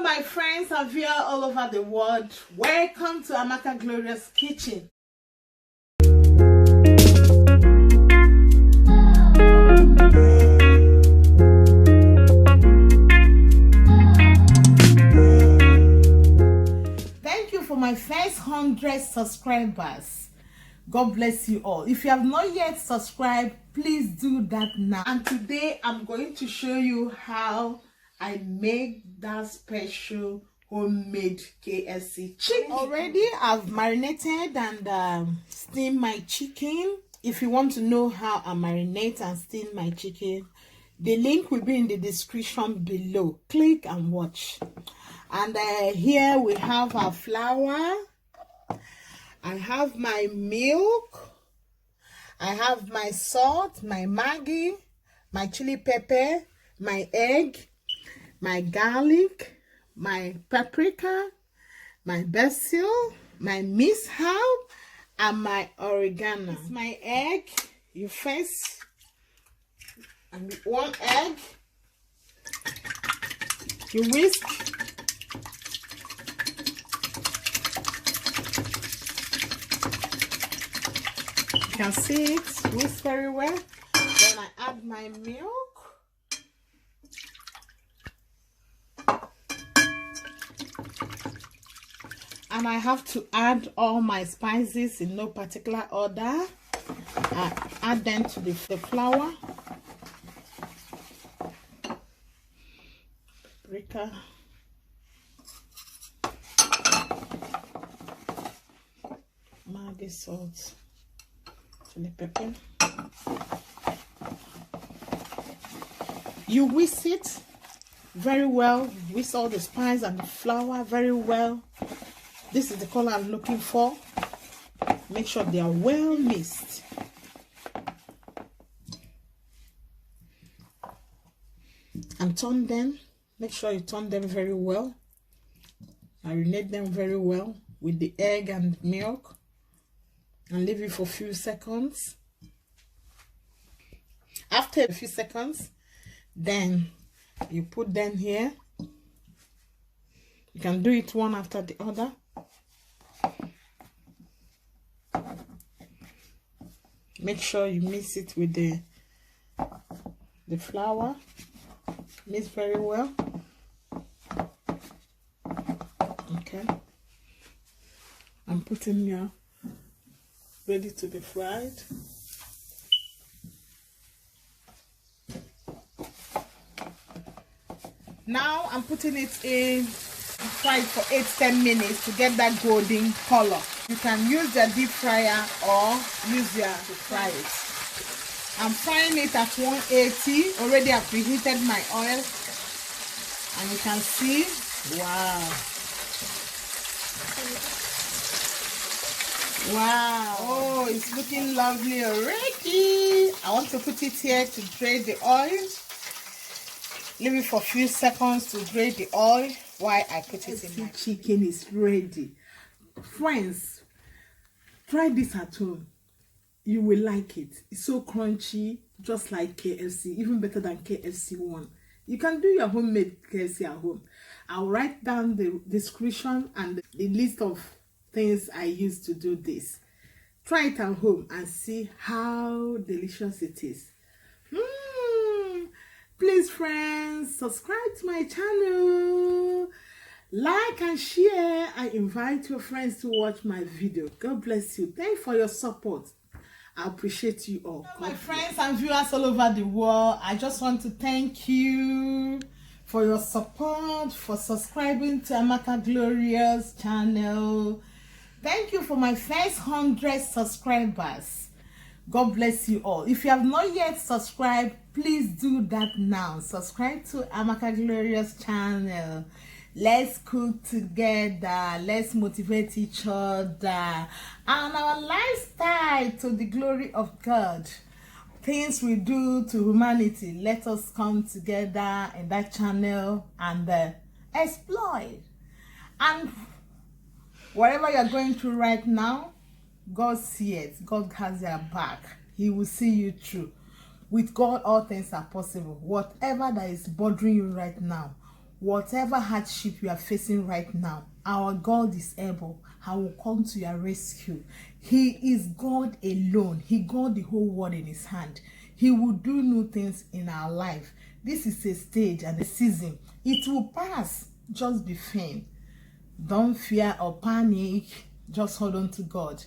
Hello my friends and viewers all over the world. Welcome to Amaka Glorious Kitchen. Thank you for my first 100 subscribers. God bless you all. If you have not yet subscribed, please do that now. And today I'm going to show you how I make that special homemade KFC chicken. Already I've marinated and steamed my chicken. If you want to know how I marinate and steam my chicken, the link will be in the description below. Click and watch. And here we have our flour. I have my milk. I have my salt, my Maggi, my chili pepper, my egg, my garlic, my paprika, my basil, my minced herb, and my oregano. It's my egg. You first, and one egg. You whisk. You can see it whisk very well. Then I add my milk. And I have to add all my spices in no particular order. I add them to the flour. Paprika. Maggi, salt, chili pepper. You whisk it very well. Whisk all the spice and the flour very well. This is the color I'm looking for. Make sure they are well mixed. And turn them. Make sure you turn them very well. Marinate them very well with the egg and milk. And leave it for a few seconds. After a few seconds, then you put them here. You can do it one after the other. Make sure you mix it with the flour. Mix very well. Okay. I'm putting here ready to be fried. Now I'm putting it in fry for 8-10 minutes to get that golden color. You can use the deep fryer or use your to fry it. I'm frying it at 180. Already I've preheated my oil, and you can see, wow, oh, it's looking lovely already. I want to put it here to drain the oil. Leave it for a few seconds to drain the oil while I put it in. My chicken is ready. Friends, try this at home. You will like it. It's so crunchy, just like KFC, even better than KFC one. You can do your homemade KFC at home. I'll write down the description and the list of things I use to do this. Try it at home and see how delicious it is. Please, friends, subscribe to my channel, like and share. I invite your friends to watch my video. God bless you. Thanks for your support. I appreciate you all. My friends and viewers all over the world, I just want to thank you for your support, for subscribing to Amaka Glorious channel. Thank you for my first 100 subscribers. God bless you all. If you have not yet subscribed, please do that now. Subscribe to Amaka Glorious channel. Let's cook together. Let's motivate each other. And our lifestyle to the glory of God. Things we do to humanity. Let us come together in that channel and exploit. And whatever you're going through right now, God sees it. God has your back. He will see you through. With God, all things are possible. Whatever that is bothering you right now, Whatever hardship you are facing right now, our God is able. I will come to your rescue. He is God alone. He got the whole world in his hand. He will do new things in our life. This is a stage and a season. It will pass. Just be firm. Don't fear or panic. Just hold on to God.